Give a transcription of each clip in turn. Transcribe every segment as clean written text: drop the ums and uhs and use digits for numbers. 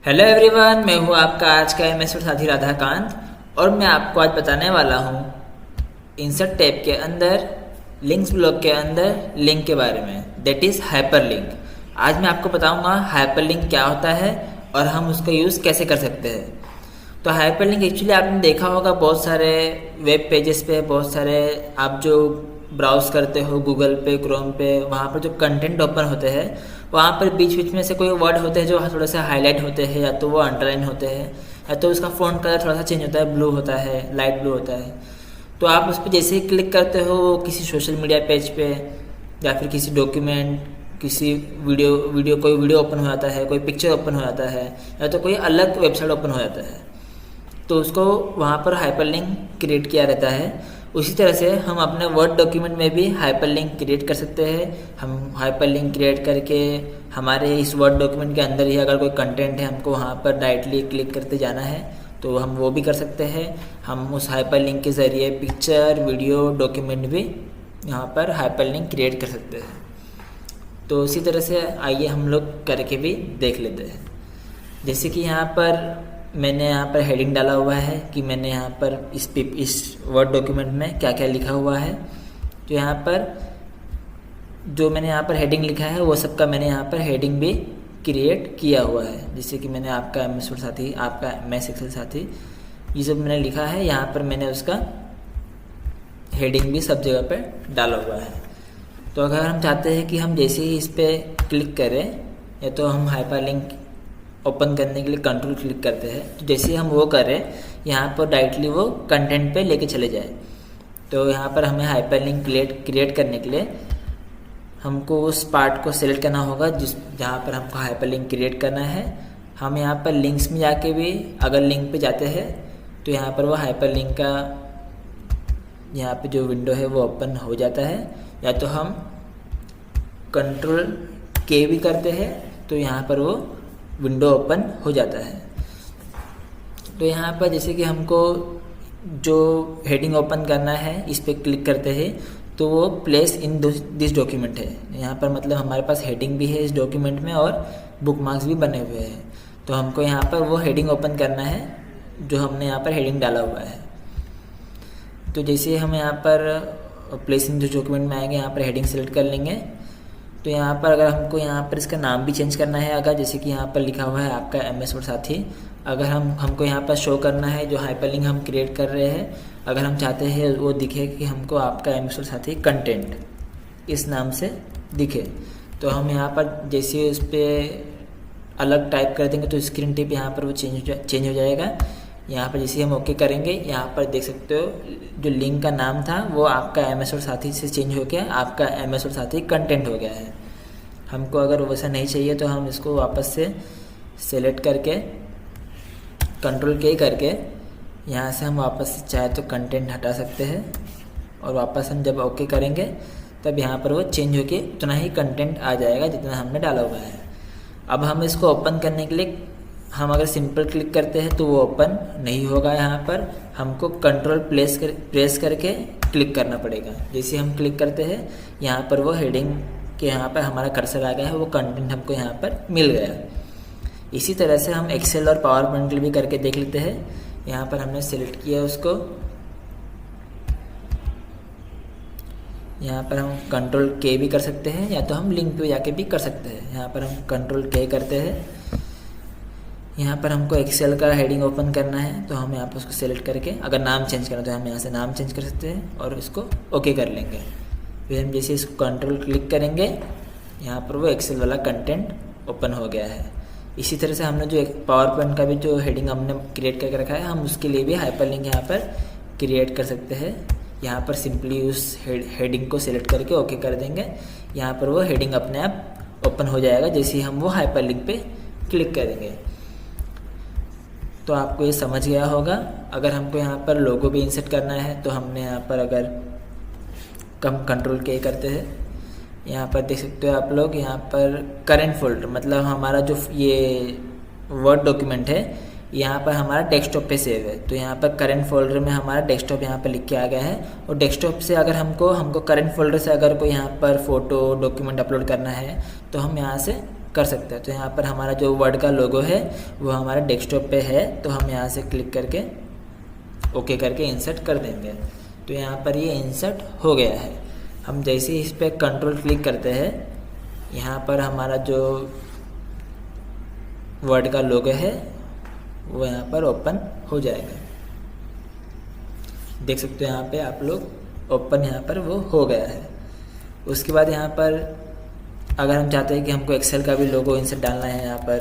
Hello everyone, मैं हूँ आपका आज का एमएस और साथी राधाकांत। और मैं आपको आज बताने वाला हूँ इंसर्ट टैब के अंदर लिंक्स ब्लॉक के अंदर लिंक के बारे में, दैट इज़ हाइपरलिंक। आज मैं आपको बताऊँगा हाइपरलिंक क्या होता है और हम उसका यूज़ कैसे कर सकते हैं। तो हाइपरलिंक एक्चुअली आपने देखा होगा बहुत सारे वेब पेजेस पे, बहुत सारे आप जो ब्राउज करते हो गूगल पे, क्रोम पे, वहाँ पर जो कंटेंट ओपन होते हैं वहाँ पर बीच बीच में से कोई वर्ड होते हैं जो थोड़ा सा हाईलाइट होते हैं, या तो वो अंडरलाइन होते हैं, या तो उसका फ़ॉन्ट कलर थोड़ा सा चेंज होता है, ब्लू होता है, लाइट ब्लू होता है। तो आप उस पर जैसे ही क्लिक करते हो किसी सोशल मीडिया पेज पे या फिर किसी डॉक्यूमेंट, किसी वीडियो कोई वीडियो ओपन हो जाता है, कोई पिक्चर ओपन हो जाता है, या तो कोई अलग वेबसाइट ओपन हो जाता है, तो उसको वहाँ पर हाइपरलिंक क्रिएट किया रहता है। उसी तरह से हम अपने वर्ड डॉक्यूमेंट में भी हाइपरलिंक क्रिएट कर सकते हैं। हम हाइपरलिंक क्रिएट करके हमारे इस वर्ड डॉक्यूमेंट के अंदर ही अगर कोई कंटेंट है, हमको वहाँ पर डायरेक्टली क्लिक करते जाना है तो हम वो भी कर सकते हैं। हम उस हाइपरलिंक के ज़रिए पिक्चर, वीडियो, डॉक्यूमेंट भी यहाँ पर हाइपरलिंक क्रिएट कर सकते हैं। तो उसी तरह से आइए हम लोग करके भी देख लेते हैं। जैसे कि यहाँ पर मैंने यहाँ पर हेडिंग डाला हुआ है कि मैंने यहाँ पर इस वर्ड डॉक्यूमेंट में क्या क्या लिखा हुआ है। तो यहाँ पर जो मैंने यहाँ पर हेडिंग लिखा है वो सबका मैंने यहाँ पर हेडिंग भी क्रिएट किया हुआ है। जैसे कि मैंने आपका एमएस वर्ड साथी, आपका एमएस एक्सेल साथी, ये सब मैंने लिखा है। यहाँ पर मैंने उसका हेडिंग भी सब जगह पर डाला हुआ है। तो अगर हम चाहते हैं कि हम जैसे ही इस पर क्लिक करें, या तो हम हाइपरलिंक ओपन करने के लिए कंट्रोल क्लिक करते हैं, तो जैसे ही हम वो करें यहाँ पर डायरेक्टली वो कंटेंट पे लेके चले जाए। तो यहाँ पर हमें हाइपरलिंक क्रिएट करने के लिए हमको उस पार्ट को सिलेक्ट करना होगा जहाँ पर हमको हाइपरलिंक क्रिएट करना है। हम यहाँ पर लिंक्स में जाके भी अगर लिंक पे जाते हैं तो यहाँ पर वो हाइपरलिंक का यहाँ पे जो विंडो है वो ओपन हो जाता है। या तो हम कंट्रोल के भी करते हैं तो यहाँ पर वो विंडो ओपन हो जाता है। तो यहाँ पर जैसे कि हमको जो हेडिंग ओपन करना है इस पर क्लिक करते हैं तो वो प्लेस इन दिस डॉक्यूमेंट है। यहाँ पर मतलब हमारे पास हेडिंग भी है इस डॉक्यूमेंट में और बुकमार्क्स भी बने हुए हैं। तो हमको यहाँ पर वो हेडिंग ओपन करना है जो हमने यहाँ पर हेडिंग डाला हुआ है। तो जैसे हम यहाँ पर प्लेस इन दिस डॉक्यूमेंट में आएंगे, यहाँ पर हेडिंग सेलेक्ट कर लेंगे। तो यहाँ पर अगर हमको यहाँ पर इसका नाम भी चेंज करना है, अगर जैसे कि यहाँ पर लिखा हुआ है आपका एमएस वर्ड साथी, अगर हमको यहाँ पर शो करना है जो हाइपरलिंक हम क्रिएट कर रहे हैं, अगर हम चाहते हैं वो दिखे कि हमको आपका एमएस वर्ड साथी कंटेंट इस नाम से दिखे, तो हम यहाँ पर जैसे उस पर अलग टाइप कर देंगे तो स्क्रीन टिप यहाँ पर वो चेंज हो जाएगा। यहाँ पर जैसे हम ओके करेंगे, यहाँ पर देख सकते हो जो लिंक का नाम था वो आपका एमएस वर्ड साथी से चेंज हो गया, आपका एमएस वर्ड साथी कंटेंट हो गया है। हमको अगर वैसा नहीं चाहिए तो हम इसको वापस से सेलेक्ट करके कंट्रोल के करके यहाँ से हम वापस चाहे तो कंटेंट हटा सकते हैं, और वापस हम जब ओके करेंगे तब यहाँ पर वो चेंज होके उतना ही कंटेंट आ जाएगा जितना हमने डाला हुआ है। अब हम इसको ओपन करने के लिए हम अगर सिंपल क्लिक करते हैं तो वो ओपन नहीं होगा। यहाँ पर हमको कंट्रोल प्रेस करके क्लिक करना पड़ेगा। जैसे हम क्लिक करते हैं यहाँ पर वो हेडिंग के यहाँ पर हमारा कर्सर आ गया है, वो कंटेंट हमको यहाँ पर मिल गया। इसी तरह से हम एक्सेल और पावर पॉइंट भी करके देख लेते हैं। यहाँ पर हमने सेलेक्ट किया उसको, यहाँ पर हम कंट्रोल के भी कर सकते हैं, या तो हम लिंक पे जाके भी कर सकते हैं। यहाँ पर हम कंट्रोल के करते हैं। यहाँ पर हमको एक्सेल का हेडिंग ओपन करना है तो हम यहाँ पर उसको सेलेक्ट करके अगर नाम चेंज करना तो हम यहाँ से नाम चेंज कर सकते हैं और इसको ओके कर लेंगे। फिर हम जैसे इसको कंट्रोल क्लिक करेंगे यहाँ पर वो एक्सेल वाला कंटेंट ओपन हो गया है। इसी तरह से हमने जो एक पावर पॉइंट का भी जो हेडिंग हमने क्रिएट करके रखा है, हम उसके लिए भी हाइपरलिंक यहाँ पर क्रिएट कर सकते हैं। यहाँ पर सिंपली उस हेडिंग को सिलेक्ट करके ओके कर देंगे। यहाँ पर वो हेडिंग अपने आप ओपन हो जाएगा जैसे ही हम वो हाइपरलिंक पे क्लिक करेंगे। तो आपको ये समझ गया होगा। अगर हमको यहाँ पर लोगो भी इंसर्ट करना है तो हमने यहाँ पर अगर कम कंट्रोल के करते हैं, यहाँ पर देख सकते हो आप लोग, यहाँ पर करंट फोल्डर मतलब हमारा जो ये वर्ड डॉक्यूमेंट है यहाँ पर हमारा डेस्कटॉप पे सेव है। तो यहाँ पर करंट फोल्डर में हमारा डेस्कटॉप यहाँ पर लिख के आ गया है। और डेस्कटॉप से अगर हमको करंट फोल्डर से अगर कोई यहाँ पर फोटो डॉक्यूमेंट अपलोड करना है तो हम यहाँ से कर सकते हैं। तो यहाँ पर हमारा जो वर्ड का लोगो है वो हमारे डेस्कटॉप पे है, तो हम यहाँ से क्लिक करके ओके करके इंसर्ट कर देंगे। तो यहाँ पर ये इंसर्ट हो गया है। हम जैसे ही इस पर कंट्रोल क्लिक करते हैं, यहाँ पर हमारा जो वर्ड का लोगो है वो यहाँ पर ओपन हो जाएगा। देख सकते हो यहाँ पे आप लोग ओपन यहाँ पर वो हो गया है। उसके बाद यहाँ पर अगर हम चाहते हैं कि हमको एक्सेल का भी लोगो इंसर्ट डालना है यहाँ पर,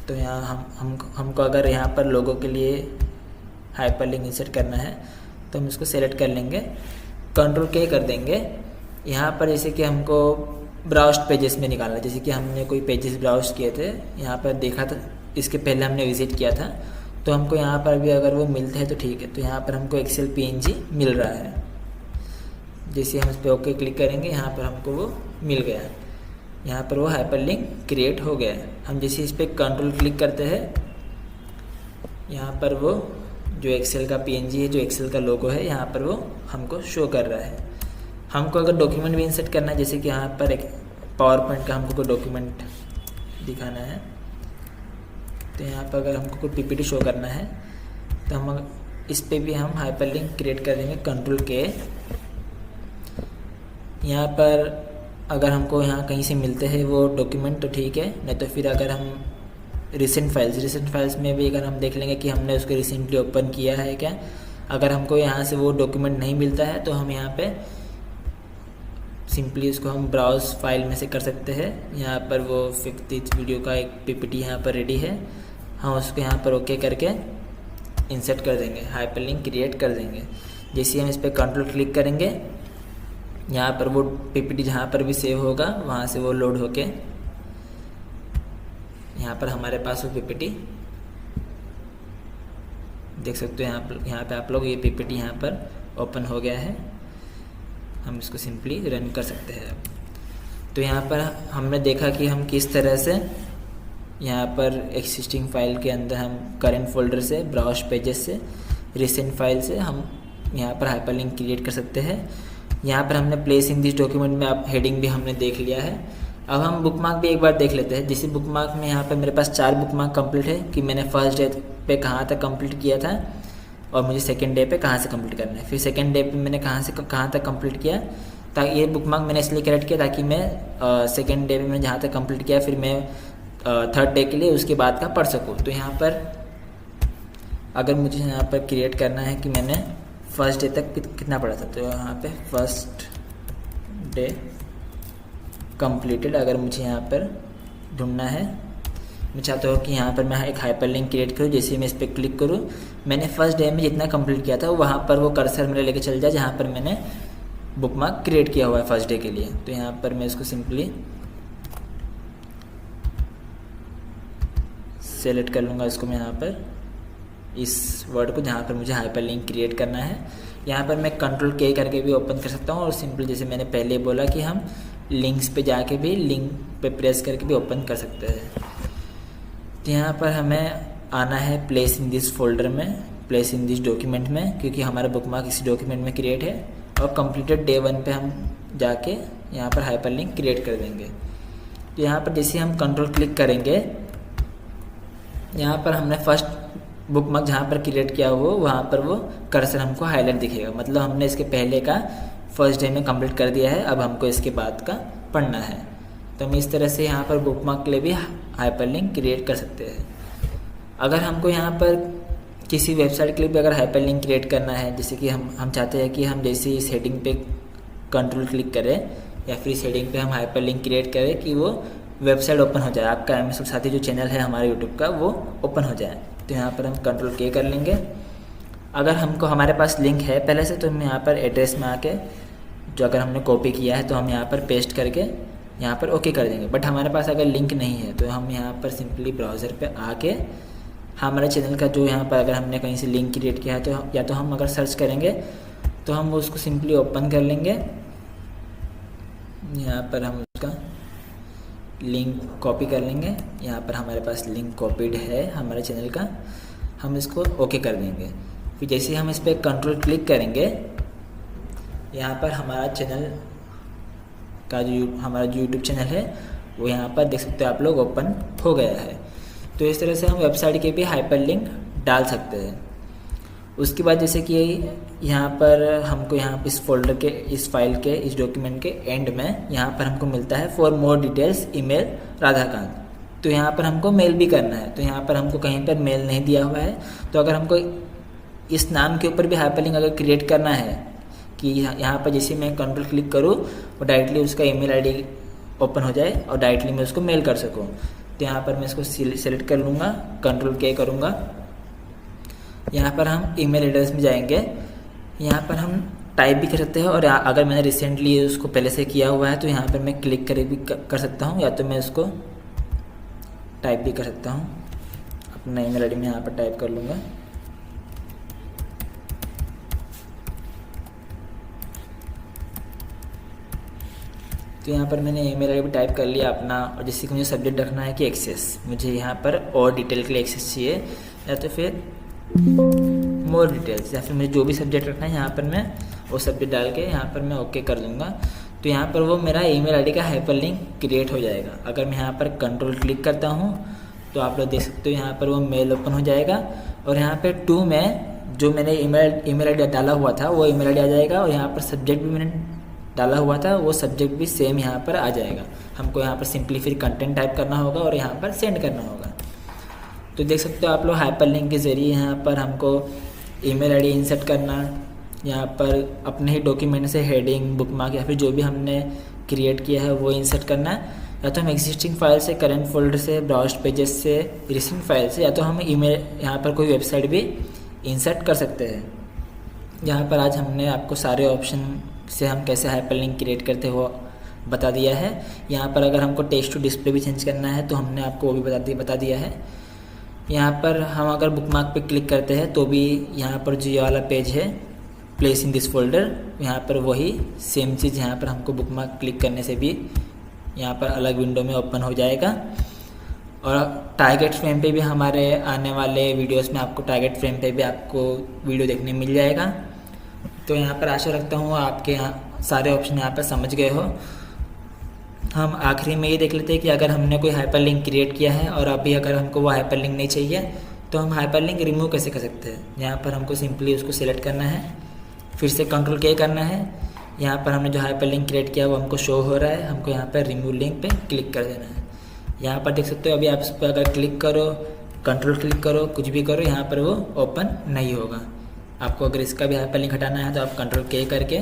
तो यहाँ हमको अगर यहाँ पर लोगो के लिए हाइपरलिंक इंसर्ट करना है तो हम इसको सेलेक्ट कर लेंगे, कंट्रोल के कर देंगे। यहाँ पर जैसे कि हमको ब्राउज्ड पेजेस में निकालना है, जैसे कि हमने कोई पेजेस ब्राउज किए थे, यहाँ पर देखा था, इसके पहले हमने विजिट किया था, तो हमको यहाँ पर भी अगर वो मिलते हैं तो ठीक है। तो यहाँ पर हमको एक्सेल PNG मिल रहा है। जैसे हम इस पर ओके क्लिक करेंगे, यहाँ पर हमको वो मिल गया है। यहाँ पर वो हाइपरलिंक क्रिएट हो गया है। हम जैसे इस पर कंट्रोल क्लिक करते हैं, यहाँ पर वो जो एक्सेल का PNG है, जो एक्सेल का लोगो है, यहाँ पर वो हमको शो कर रहा है। हमको अगर डॉक्यूमेंट भी इंसर्ट करना है, जैसे कि यहाँ पर एक पावर पॉइंट का हमको कोई डॉक्यूमेंट दिखाना है, तो यहाँ पर अगर हमको कोई PPT शो करना है तो हम इस पे भी हम हाइपरलिंक क्रिएट कर देंगे, कंट्रोल के। यहाँ पर अगर हमको यहाँ कहीं से मिलते हैं वो डॉक्यूमेंट तो ठीक है, नहीं तो फिर अगर हम रिसेंट फाइल्स में भी अगर हम देख लेंगे कि हमने उसको रिसेंटली ओपन किया है क्या। अगर हमको यहाँ से वो डॉक्यूमेंट नहीं मिलता है तो हम यहाँ पे सिंपली उसको हम ब्राउज फाइल में से कर सकते हैं। यहाँ पर वो 50 वीडियो का एक PPT यहाँ पर रेडी है, हम उसको यहाँ पर ओके करके इंसर्ट कर देंगे, हाइपरलिंक क्रिएट कर देंगे। जैसे हम इस पर कंट्रोल क्लिक करेंगे, यहाँ पर वो PPT जहाँ पर भी सेव होगा वहाँ से वो लोड होके यहाँ पर हमारे पास वो PPT देख सकते हो। यहाँ पे आप लोग ये PPT यहाँ पर ओपन हो गया है। हम इसको सिंपली रन कर सकते हैं। तो यहाँ पर हमने देखा कि हम किस तरह से यहाँ पर एक्सिस्टिंग फाइल के अंदर हम करेंट फोल्डर से, ब्राउज पेजेस से, रिसेंट फाइल से हम यहाँ पर हाइपरलिंक क्रिएट कर सकते हैं। यहाँ पर हमने प्लेस इन दिस डॉक्यूमेंट में आप हेडिंग भी हमने देख लिया है। अब हम बुकमार्क भी एक बार देख लेते हैं। जैसे बुकमार्क में यहाँ पर मेरे पास 4 बुकमार्क कंप्लीट है कि मैंने फर्स्ट डे पे कहाँ तक कंप्लीट किया था और मुझे सेकंड डे पे कहाँ से कंप्लीट करना है, फिर सेकंड डे पे मैंने कहाँ से कहाँ तक कंप्लीट किया। ताकि ये बुकमार्क मैंने इसलिए क्रिएट किया ताकि मैं सेकंड डे पे मैंने जहाँ तक कंप्लीट किया फिर मैं थर्ड डे के लिए उसके बाद का पढ़ सकूँ। तो यहाँ पर अगर मुझे यहाँ पर क्रिएट करना है कि मैंने फर्स्ट डे तक कितना पढ़ा था, तो यहाँ पे फर्स्ट डे कंप्लीटेड अगर मुझे यहाँ पर ढूंढना है, मैं चाहता हूँ कि यहाँ पर मैं एक हाइपरलिंक क्रिएट करूँ। जैसे मैं इस पर क्लिक करूँ, मैंने फर्स्ट डे में जितना कंप्लीट किया था वहाँ पर वो कर्सर मेरे लेके चल जाए जहाँ पर मैंने बुकमार्क क्रिएट किया हुआ है फर्स्ट डे के लिए। तो यहाँ पर मैं इसको सिंपली सेलेक्ट कर लूँगा, इसको मैं यहाँ पर इस वर्ड को जहाँ पर मुझे हाइपरलिंक क्रिएट करना है। यहाँ पर मैं कंट्रोल के करके भी ओपन कर सकता हूँ और सिंपल जैसे मैंने पहले बोला कि हम लिंक्स पे जाके भी लिंक पे प्रेस करके भी ओपन कर सकते हैं। तो यहाँ पर हमें आना है प्लेस इन दिस फोल्डर में, प्लेस इन दिस डॉक्यूमेंट में, क्योंकि हमारा बुकमार्क इसी डॉक्यूमेंट में क्रिएट है। और कंप्लीटेड डे 1 पे हम जाके यहाँ पर हाइपरलिंक क्रिएट कर देंगे। तो यहाँ पर जैसे हम कंट्रोल क्लिक करेंगे, यहाँ पर हमने फर्स्ट बुकमार्क जहाँ पर क्रिएट किया हो वहाँ पर वो कर्सर हमको हाईलाइट दिखेगा, मतलब हमने इसके पहले का फर्स्ट डे में कंप्लीट कर दिया है, अब हमको इसके बाद का पढ़ना है। तो हम इस तरह से यहाँ पर बुकमार्क के लिए भी हाइपरलिंक क्रिएट कर सकते हैं। अगर हमको यहाँ पर किसी वेबसाइट के लिए भी अगर हाइपरलिंक क्रिएट करना है, जैसे कि हम चाहते हैं कि हम जैसे इस हेडिंग पे कंट्रोल क्लिक करें या फिर इस हेडिंग पे हम हाइपरलिंक क्रिएट करें कि वो वेबसाइट ओपन हो जाए, आपका MS वर्ड साथी जो चैनल है हमारे यूट्यूब का वो ओपन हो जाए। तो यहाँ पर हम कंट्रोल के कर लेंगे। अगर हमको हमारे पास लिंक है पहले से, तो हम यहाँ पर एड्रेस में आके जो अगर हमने कॉपी किया है तो हम यहाँ पर पेस्ट करके यहाँ पर ओके कर देंगे। बट हमारे पास अगर लिंक नहीं है तो हम यहाँ पर सिंपली ब्राउज़र पे आके हमारे चैनल का जो यहाँ पर अगर हमने कहीं से लिंक क्रिएट किया है तो या तो हम अगर सर्च करेंगे तो हम उसको सिंपली ओपन कर लेंगे। यहाँ पर हम उसका लिंक कॉपी कर लेंगे। यहाँ पर हमारे पास लिंक कॉपीड है हमारे चैनल का, हम इसको ओके कर देंगे। फिर जैसे हम इस पर कंट्रोल क्लिक करेंगे, यहाँ पर हमारा चैनल का जो हमारा जो यूट्यूब चैनल है वो यहाँ पर देख सकते हो आप लोग ओपन हो गया है। तो इस तरह से हम वेबसाइट के भी हाइपरलिंक डाल सकते हैं। उसके बाद जैसे कि यहाँ पर हमको यहाँ पर इस फोल्डर के, इस फाइल के, इस डॉक्यूमेंट के एंड में यहाँ पर हमको मिलता है for more details email Radhakant. तो यहाँ पर हमको मेल भी करना है। तो यहाँ पर हमको कहीं पर मेल नहीं दिया हुआ है, तो अगर हमको इस नाम के ऊपर भी हाइपरलिंक अगर क्रिएट करना है कि यहाँ पर जैसे मैं कंट्रोल क्लिक करूँ और डायरेक्टली उसका ईमेल आईडी ओपन हो जाए और डायरेक्टली मैं उसको मेल कर सकूँ, तो यहाँ पर मैं इसको सिलेक्ट कर लूँगा, कंट्रोल के करूँगा। यहाँ पर हम ईमेल एड्रेस में जाएंगे, यहाँ पर हम टाइप भी कर सकते हैं और अगर मैंने रिसेंटली उसको पहले से किया हुआ है तो यहाँ पर मैं क्लिक कर भी कर सकता हूँ, या तो मैं उसको टाइप भी कर सकता हूँ। अपना ईमेल आईडी में यहाँ पर टाइप कर लूँगा। तो यहाँ पर मैंने ईमेल आईडी टाइप कर लिया अपना, और जिससे कि मुझे सब्जेक्ट रखना है कि एक्सेस, मुझे यहाँ पर और डिटेल के लिए एक्सेस चाहिए, या तो फिर मोर डिटेल्स, या फिर मुझे जो भी सब्जेक्ट रखना है यहाँ पर मैं वो सब्जेक्ट डाल के यहाँ पर मैं ओके कर दूँगा। तो यहाँ पर वो मेरा ईमेल आईडी का हाइपरलिंक क्रिएट हो जाएगा। अगर मैं यहाँ पर कंट्रोल क्लिक करता हूँ तो आप लोग देख सकते हो यहाँ पर वो मेल ओपन हो जाएगा, और यहाँ पर टू में जो मैंने ईमेल आईडी डाला हुआ था वो ईमेल आईडी आ जाएगा, और यहाँ पर सब्जेक्ट भी मैंने डाला हुआ था वो सब्जेक्ट भी सेम यहाँ पर आ जाएगा। हमको यहाँ पर सिंपली फिर कंटेंट टाइप करना होगा और यहाँ पर सेंड करना होगा। तो देख सकते हो आप लोग हाइपरलिंक के ज़रिए यहाँ पर हमको ईमेल आईडी इंसर्ट करना, यहाँ पर अपने ही डॉक्यूमेंट से हेडिंग, बुकमार्क या फिर जो भी हमने क्रिएट किया है वो इंसर्ट करना है, या तो हम एग्जिस्टिंग फाइल से, करंट फोल्डर से, ब्राउज्ड पेजेस से, रिसेंट फाइल से, या तो हम ईमेल यहाँ पर कोई वेबसाइट भी इंसर्ट कर सकते हैं। यहाँ पर आज हमने आपको सारे ऑप्शन से हम कैसे हाइपरलिंक क्रिएट करते हो बता दिया है। यहाँ पर अगर हमको टेक्स्ट टू डिस्प्ले भी चेंज करना है तो हमने आपको वो भी बता दिया है। यहाँ पर हम अगर बुकमार्क पे क्लिक करते हैं तो भी यहाँ पर जो ये वाला पेज है प्लेस इन दिस फोल्डर, यहाँ पर वही सेम चीज़ यहाँ पर हमको बुकमार्क क्लिक करने से भी यहाँ पर अलग विंडो में ओपन हो जाएगा। और टारगेट फ्रेम पे भी हमारे आने वाले वीडियोस में आपको टारगेट फ्रेम पे भी आपको वीडियो देखने मिल जाएगा। तो यहाँ पर आशा रखता हूँ आपके यहाँ सारे ऑप्शन यहाँ पर समझ गए हो। हम आखिरी में ये देख लेते हैं कि अगर हमने कोई हाइपरलिंक क्रिएट किया है और अभी अगर हमको वो हाइपरलिंक नहीं चाहिए तो हम हाइपरलिंक रिमूव कैसे कर सकते हैं। यहाँ पर हमको सिंपली उसको सिलेक्ट करना है, फिर से कंट्रोल के करना है। यहाँ पर हमने जो हाइपरलिंक क्रिएट किया वो हमको शो हो रहा है, हमको यहाँ पर रिमूव लिंक पे क्लिक कर देना है। यहाँ पर देख सकते हो अभी आप इस पर अगर क्लिक करो, कंट्रोल क्लिक करो, कुछ भी करो, यहाँ पर वो ओपन नहीं होगा। आपको अगर इसका भी हाइपरलिंक हटाना है तो आप कंट्रोल के करके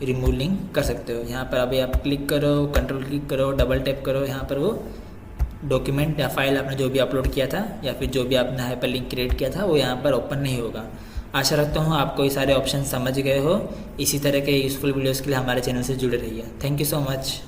रिमूव लिंक कर सकते हो। यहाँ पर अभी आप क्लिक करो, कंट्रोल क्लिक करो, डबल टैप करो, यहाँ पर वो डॉक्यूमेंट या फाइल आपने जो भी अपलोड किया था या फिर जो भी आपने हाइपरलिंक क्रिएट किया था वो यहाँ पर ओपन नहीं होगा। आशा रखता हूँ आपको ये सारे ऑप्शन समझ गए हो। इसी तरह के यूज़फुल वीडियोज़ के लिए हमारे चैनल से जुड़े रहिए। Thank you so much.